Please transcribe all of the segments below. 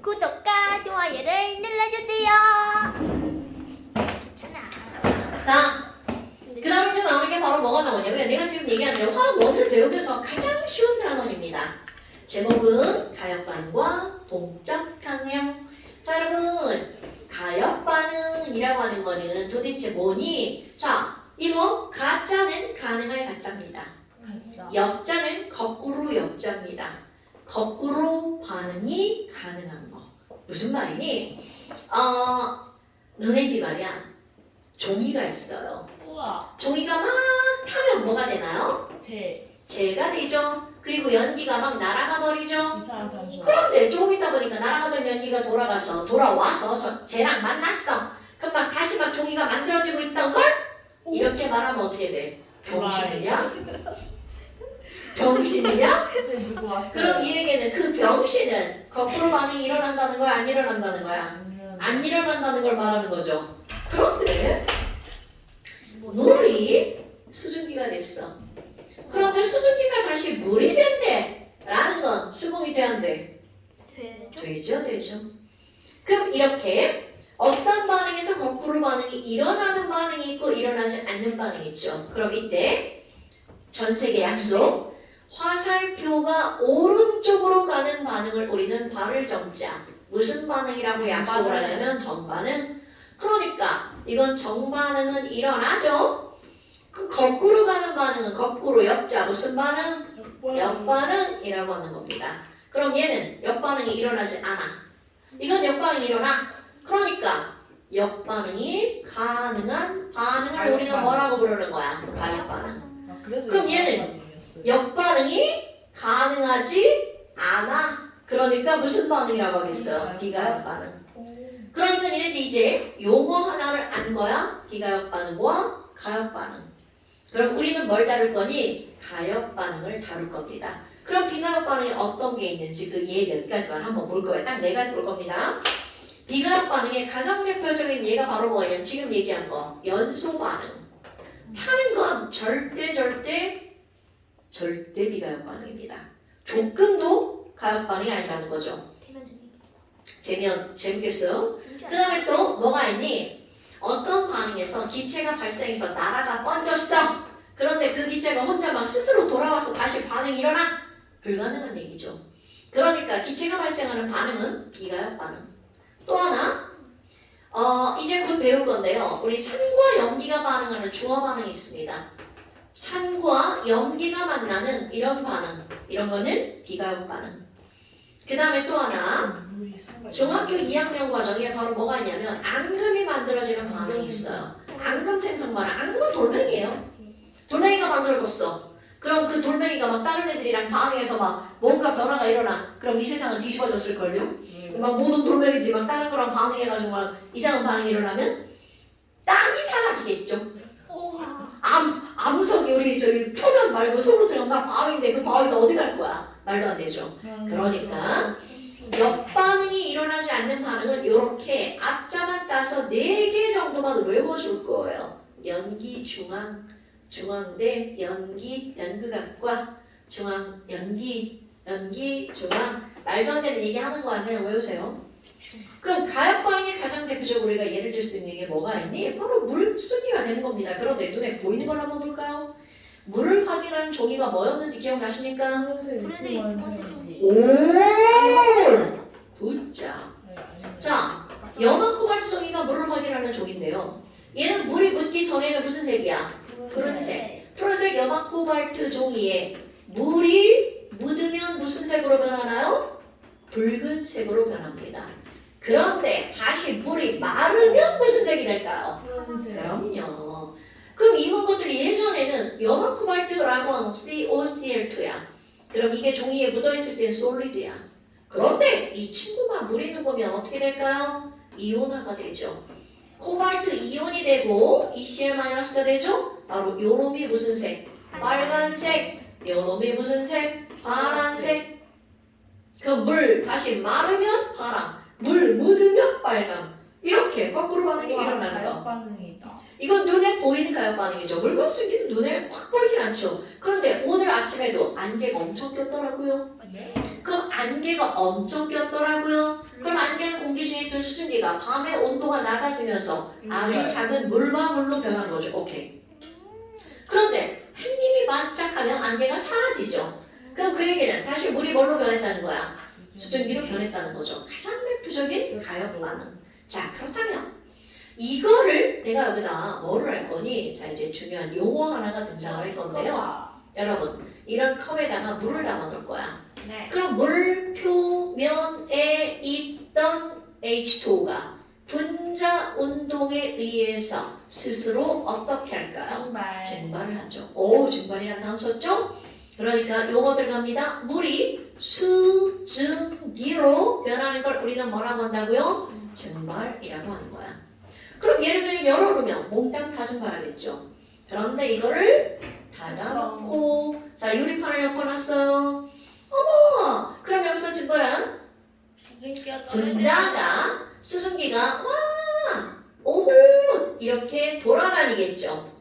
구독과 좋아요를 눌러주세요. 자, 그 다음 이제 나오는 게 바로 뭐가 나오냐면 내가 지금 얘기한 대로 화학 원을 배우면서 가장 쉬운 단원입니다. 제목은 가역반응과 동적 평형. 자, 여러분 가역반응이라고 하는 거는 도대체 뭐니? 자, 이거 가짜는 가능할 가짜입니다. 역자는 거꾸로 역자입니다. 거꾸로 반응이 가능한 거. 무슨 말이니? 너네들 말이야. 종이가 있어요. 우와. 종이가 막 타면 뭐가 되나요? 재가 되죠. 그리고 연기가 막 날아가 버리죠. 이상하다는 소리. 그런데 조금 있다 보니까 날아가던 연기가 돌아와서 쟤랑 만났어. 그럼 막 다시 막 종이가 만들어지고 있던 걸 이렇게 말하면 어떻게 돼? 병신이냐? 병신이냐? 이제 누구 왔어요? 그럼 이 얘기는 그 병신은 거꾸로 반응이 일어난다는 거야? 안 일어난다는 거야? 안 일어난다는 걸 말하는 거죠. 그런데 물이 수증기가 됐어. 그런데 수증기가 다시 물이 된대 라는 건 수봉이 돼안돼? 되죠. 그럼 이렇게 어떤 반응에서 거꾸로 반응이 일어나는 반응이 있고 일어나지 않는 반응이 있죠. 그럼 이때 전세계 약속 화살표가 오른쪽으로 가는 반응을 우리는 발을 정자 무슨 반응이라고 약속을 하냐면 정반응. 그러니까 이건 정반응은 일어나죠. 그 거꾸로 가는 반응은 거꾸로 역자 무슨 반응? 역반응이라고 하는 겁니다. 그럼 얘는 역반응이 일어나지 않아. 이건 역반응이 일어나. 그러니까 역반응이 가능한 반응을 우리는 뭐라고 부르는 거야? 가역반응. 그럼 얘는 역반응이 가능하지 않아. 그러니까 무슨 반응이라고 하겠어요? 비가역반응. 그러니까 얘네들 이제 용어 하나를 안 거야? 비가역반응과 가역반응. 그럼 우리는 뭘 다룰 거니? 가역반응을 다룰 겁니다. 그럼 비가역반응이 어떤 게 있는지 그 예 몇 가지만 한번 볼 거예요. 딱 네 가지 볼 겁니다. 비가역반응의 가장 대표적인 예가 바로 뭐예요? 지금 얘기한 거. 연소반응. 타는 건 절대 비가역반응입니다. 조금도 가역반응이 아니라는 거죠. 재밌겠어요? 그 다음에 또 뭐가 있니? 어떤 반응에서 기체가 발생해서 나라가 번졌어. 그런데 그 기체가 혼자 막 스스로 돌아와서 다시 반응이 일어나? 불가능한 얘기죠. 그러니까 기체가 발생하는 반응은 비가역 반응. 또 하나 이제 곧 배울 건데요. 우리 산과 염기가 반응하는 중화 반응이 있습니다. 산과 염기가 만나는 이런 반응. 이런 거는 비가역 반응. 그 다음에 또 하나 중학교 2학년 과정에 바로 뭐가 있냐면 앙금이 만들어지는 반응이 있어요. 앙금 생성 반응. 앙금은 돌멩이에요. 돌멩이가 만들어졌어. 그럼 그 돌멩이가 막 다른 애들이랑 반응해서 막 뭔가 변화가 일어나. 그럼 이 세상은 뒤집어졌을걸요? 막 모든 돌멩이들이 막 다른 거랑 반응해가지고 막 이상한 반응이 일어나면 땅이 사라지겠죠. 암석이 우리 저기 표면 말고 속으로 들어가면 막 바위인데 그 바위가 어디 갈 거야? 말도 안 되죠. 그러니까 역반응이 일어나지 않는 반응은 이렇게 앞자만 따서 4개 정도만 외워줄 거예요. 연기, 중앙대, 연기, 연극학과, 중앙, 연기, 중앙. 말도 안 되는 얘기 하는 거야. 그냥 외우세요. 그럼 가역반응의 가장 대표적으로 우리가 예를 들 수 있는 게 뭐가 있니? 바로 물순위가 되는 겁니다. 그런데 눈에 보이는 걸 한번 볼까요? 물을 확인하는 종이가 뭐였는지 기억나십니까? 오! 굿자. 자, 염화 코발트 종이가 물을 확인하는 종인데요. 얘는 물이 묻기 전에는 무슨 색이야? 푸른색. 푸른색 염화 코발트 종이에 물이 묻으면 무슨 색으로 변하나요? 붉은색으로 변합니다. 그런데 다시 물이 마르면 무슨 색이 될까요? 그럼요. 그럼 이런 것들이 예전에는 염화 코발트라고 하는 COCl2야. 그럼 이게 종이에 묻어있을 땐 솔리드야. 그런데 이 친구가 물에 있는 거면 어떻게 될까요? 이온화가 되죠. 코발트 이온이 되고 ECl-가 되죠? 바로 요놈이 무슨 색? 빨간색. 요놈이 무슨 색? 파란색. 그 물 다시 마르면 파랑. 물 묻으면 빨강. 이렇게 거꾸로 반응이 일어나는 거. 이건 눈에 보이는 가역 반응이죠. 물건쓰기는 눈에 확 보이진 않죠. 그런데 오늘 아침에도 안개가 엄청 꼈더라고요. 그럼 안개가 엄청 꼈더라고요. 그럼 안개는 공기 중에 있던 수증기가 밤에 온도가 낮아지면서 아주 작은 물방울로 변한 거죠. 오케이. 그런데 햇님이 반짝하면 안개가 사라지죠. 그럼 그 얘기는 다시 물이 뭘로 변했다는 거야? 수증기로 변했다는 거죠. 가장 대표적인 가역 반응. 자, 그렇다면 이거를 내가 여기다 뭐를 할 거니? 자, 이제 중요한 용어 하나가 등장할 건데요. 여러분, 이런 컵에다가 물을 담아 놓을 거야. 네. 그럼 물 표면에 있던 H2O가 분자 운동에 의해서 스스로 어떻게 할까요? 증발을 하죠. 오, 증발이라는 단어 썼죠? 그러니까 용어 들어갑니다. 물이 수증기로 변하는 걸 우리는 뭐라고 한다고요? 증발이라고 하는 거야. 그럼 예를 들면 열어놓으면 몽땅 다 증발하겠죠. 그런데 이거를 닫아놓고 자 유리판을 엮어놨어요. 어머! 그럼 여기서 증발한 분자가 수증기가 와! 오호! 이렇게 돌아다니겠죠.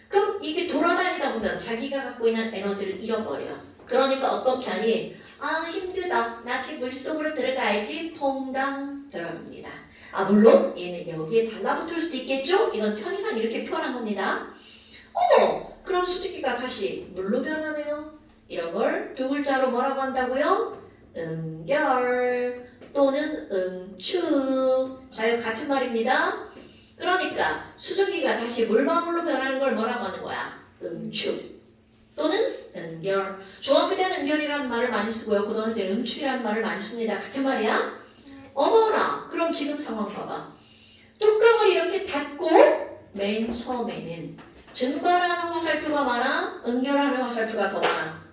그럼 이게 돌아다니다 보면 자기가 갖고 있는 에너지를 잃어버려. 그러니까 어떻게 하니? 아 힘들다. 나 지금 물속으로 들어가야지. 퐁당 들어갑니다. 아 물론 얘는 여기에 달라붙을 수도 있겠죠? 이건 편의상 이렇게 표현한 겁니다. 어머! 그럼 수증기가 다시 물로 변하네요. 이런 걸 두 글자로 뭐라고 한다고요? 응결 또는 응축. 자, 이거 같은 말입니다. 그러니까 수증기가 다시 물방울로 변하는 걸 뭐라고 하는 거야? 응축 또는 응결. 중학교 때는 응결이라는 말을 많이 쓰고요. 고등학교 때는 응축이라는 말을 많이 씁니다. 같은 말이야? 어머나! 그럼 지금 상황 봐봐. 뚜껑을 이렇게 닫고 맨 처음에는 증발하는 화살표가 많아? 응결하는 화살표가 더 많아?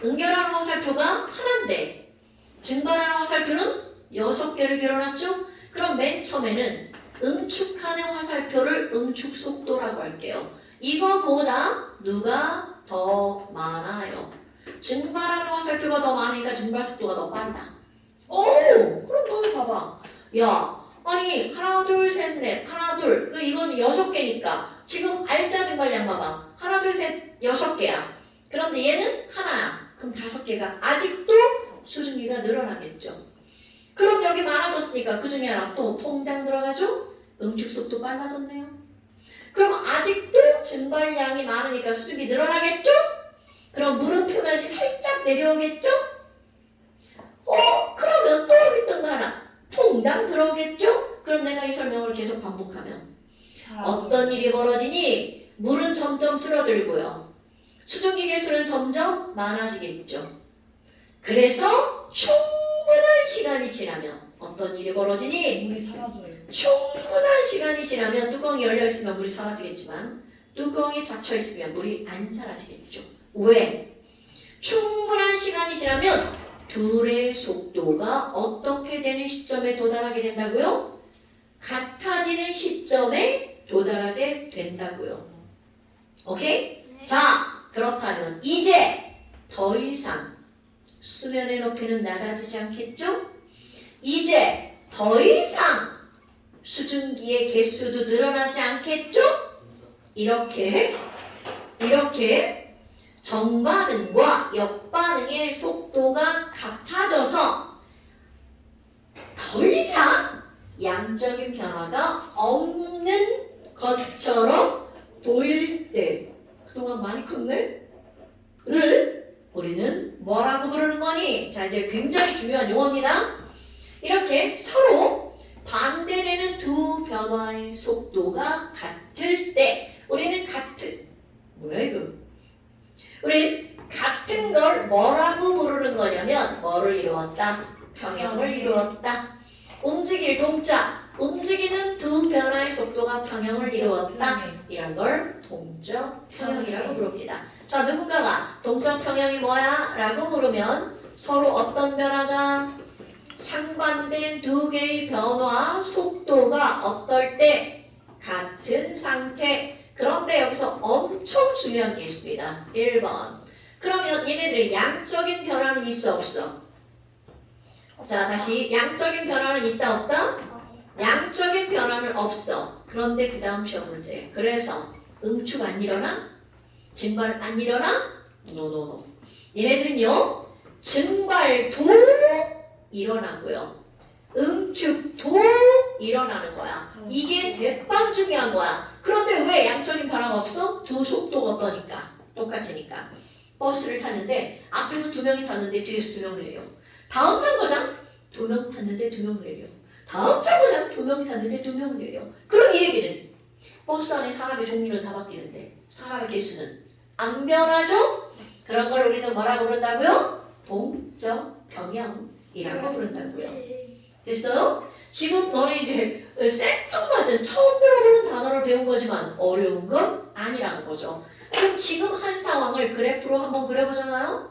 응결하는 화살표가 하나인데 증발하는 화살표는 6개를 길어놨죠? 그럼 맨 처음에는 응축하는 화살표를 응축 속도라고 할게요. 이거보다 누가 더 많아요? 증발하는 화살표가 더 많으니까 증발 속도가 더 빨라. 오! 그럼 너도 봐봐. 야, 아니 하나 둘 셋 넷 하나 둘 이건 6개니까 지금 알짜 증발량 봐봐. 하나 둘 셋 6개야. 그런데 얘는 하나야. 그럼 5개가 아직도 수증기가 늘어나겠죠. 그럼 여기 많아졌으니까 그 중에 하나 또 퐁당 들어가죠? 응축 속도 빨라졌네요. 그럼 아직도 증발량이 많으니까 수증기 늘어나겠죠? 그럼 물은 표면이 살짝 내려오겠죠? 그러면 또 여기 있던 거 하나 퐁당 들어오겠죠? 그럼 내가 이 설명을 계속 반복하면 어떤 일이 벌어지니? 물은 점점 줄어들고요. 수증기 개수는 점점 많아지겠죠. 그래서 충분한 시간이 지나면 어떤 일이 벌어지니? 물이 사라져요. 충분한 시간이 지나면 뚜껑이 열려있으면 물이 사라지겠지만 뚜껑이 닫혀있으면 물이 안 사라지겠죠. 왜? 충분한 시간이 지나면 둘의 속도가 어떻게 되는 시점에 도달하게 된다고요? 같아지는 시점에 도달하게 된다고요. 오케이? 네. 자, 그렇다면 이제 더 이상 수면의 높이는 낮아지지 않겠죠? 이제 더 이상 수증기의 개수도 늘어나지 않겠죠? 이렇게 정반응과 역반응의 속도가 같아져서 더 이상 양적인 변화가 없는 것처럼 보일 때 그동안 많이 컸네? 를 우리는 뭐라고 부르는 거니? 자, 이제 굉장히 중요한 용어입니다. 이렇게 서로 반대되는 두 변화의 속도가 같을 때 우리는 뭐야 이거? 우리 같은 걸 뭐라고 부르는 거냐면 뭐를 이루었다? 평형을 이루었다. 움직일 동자, 움직이는 두 변화의 속도가 평형을 이루었다. 이런 걸 동적 평형이라고 부릅니다. 자, 누군가가 동적 평형이 뭐야? 라고 물으면 서로 어떤 변화가? 상반된 두 개의 변화 속도가 어떨 때? 같은 상태. 그런데 여기서 엄청 중요한 게 있습니다. 1번. 그러면 얘네들의 양적인 변화는 있어 없어? 자, 다시 양적인 변화는 있다 없다? 양적인 변화는 없어. 그런데 그 다음 시험 문제. 그래서 응축 안 일어나? 증발 안 일어나? 노노노. 얘네들은요. 증발도 일어나고요. 응축도 일어나는 거야. 이게 대빵 중요한 거야. 그런데 왜 양적인 변화가 없어? 두 속도가 어떠니까? 똑같으니까. 버스를 탔는데 앞에서 2명이 탔는데 뒤에서 2명 내려. 다음 정거장 2명 탔는데 2명 내려. 다음 정거장 2명 탔는데 2명 내려. 그럼 이 얘기는 버스 안에 사람의 종류는 다 바뀌는데 사람의 개수는 안 변하죠? 그런 걸 우리는 뭐라고 부른다고요? 동적 평형이라고 부른다고요. 됐어요? 지금 너네 이제 생뚱맞은 처음 들어보는 단어를 배운 거지만 어려운 건 아니라는 거죠. 그럼 지금 한 상황을 그래프로 한번 그려보잖아요.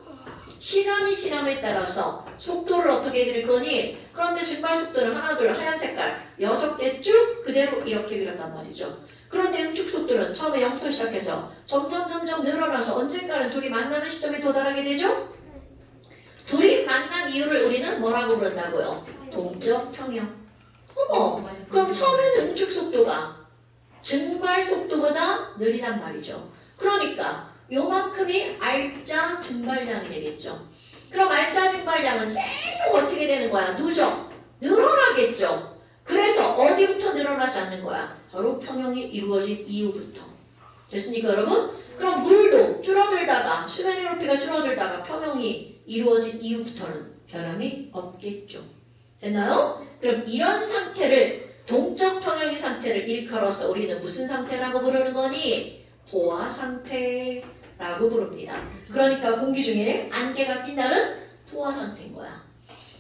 시간이 지남에 따라서 속도를 어떻게 그릴 거니? 그런데 증발 속도는 하나, 둘, 하얀 색깔 6개 쭉 그대로 이렇게 그렸단 말이죠. 그런데 응축 속도는 처음에 0부터 시작해서 점점 늘어나서 언젠가는 둘이 만나는 시점에 도달하게 되죠? 둘이 만난 이유를 우리는 뭐라고 부른다고요? 동적 평형. 어머, 그럼 처음에는 응축 속도가 증발 속도보다 느리단 말이죠. 그러니까 요만큼이 알짜 증발량이 되겠죠. 그럼 알짜 증발량은 계속 어떻게 되는 거야? 누적, 늘어나겠죠. 그래서 어디부터 늘어나지 않는 거야? 바로 평형이 이루어진 이후부터. 됐습니까, 여러분? 그럼 물도 줄어들다가 수면의 높이가 줄어들다가 평형이 이루어진 이후부터는 변함이 없겠죠. 됐나요? 그럼 이런 상태를 동적 평형의 상태를 일컬어서 우리는 무슨 상태라고 부르는 거니? 포화 상태라고 부릅니다. 그러니까 공기 중에 안개가 낀 날은 포화 상태인 거야.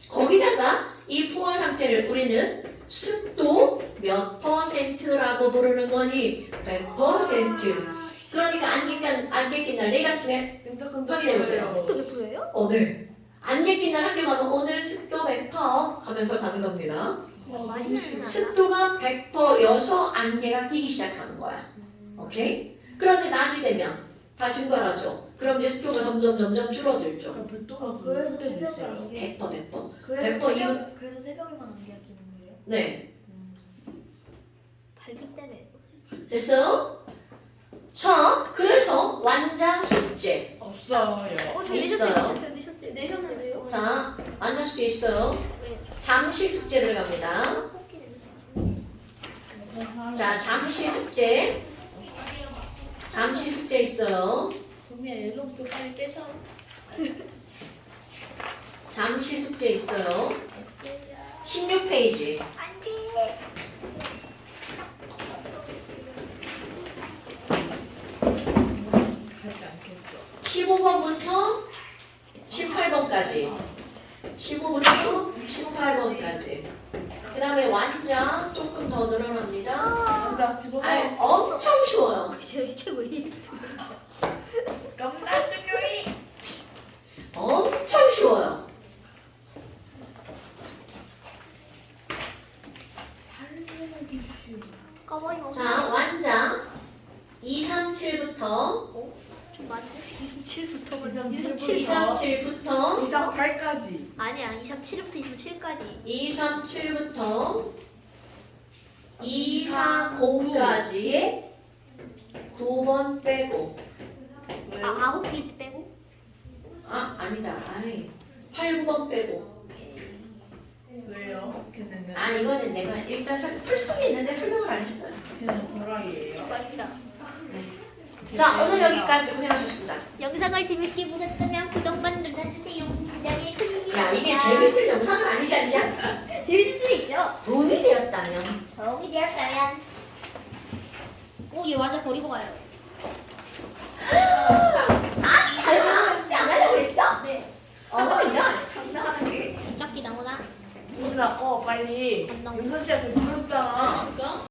거기다가 이 포화 상태를 우리는 습도 몇 %라고 부르는 거니? 100%. 그러니까 안개 낀 날 내일 아침에 확인해 보세요. 습도 몇 프로예요? 네. 안개 낀 날 한개 가면 오늘 습도 100% 하면서 가는 겁니다. 맛있는 나. 습도가 100%여서 안개가 끼기 시작하는 거야. 오케이? 그런데 낮이 되면 다 증발하죠. 그럼 이제 습도가 점점 줄어들죠. 그래서 새벽에 안개. 100%. 그래서 새벽에만 안개가 끼는 거예요? 네. 달기 때문에. 됐어요? 자, 그래서 완자 숙제. 없어요. 저 있어요. 내셨는데요? 자, 완자 숙제 있어요. 네. 잠시 숙제 들어갑니다. 자, 잠시 숙제. 잠시 숙제 있어요. 동미야 옐로우도 빨리 깨서. 잠시 숙제 있어요. 16페이지. 안 돼. 하지 않겠어. 15번부터 18번까지. 15번부터 18번까지. 그 다음에 완자 조금 더 늘어납니다. 남자 집어넣어. 엄청 쉬워요. 제 최고이. 깜짝 중요히. 엄청 쉬워요. 살려기 쉬워. 까마귀 먹. 자, 완자 2, 3, 7부터 좀 많이 27부터 237. 2, 3, 7부터 238까지. 아니야 237부터 27까지. 2, 3, 7부터 2, 4, 0까지 9번 빼고 아 9페이지 빼고. 아니다. 8, 9번 빼고 왜요? 걔네는 이거는 내가 일단 풀성이 있는데 설명을 안 했어요. 걔는 도라이예요. 말입니다. 자, 오늘 여기까지 고생하셨습니다. 영상을 재밌게 보셨다면 구독만 눌러주세요. 부장의 큰 힘이 야, 이게 됩니다. 재밌을 영상은 아니지 않냐? 재밌을 수 있죠. 돈이 되었다면 도움이 되었다면. 얘 완전 버리고 가요. 다현아 숙제 안 하려고 그랬어? 네. 이런 당당하는 게 짝기 나오나? 돈을 아까 빨리 안 나오나? 윤서 씨한테 물었잖아. 그러니까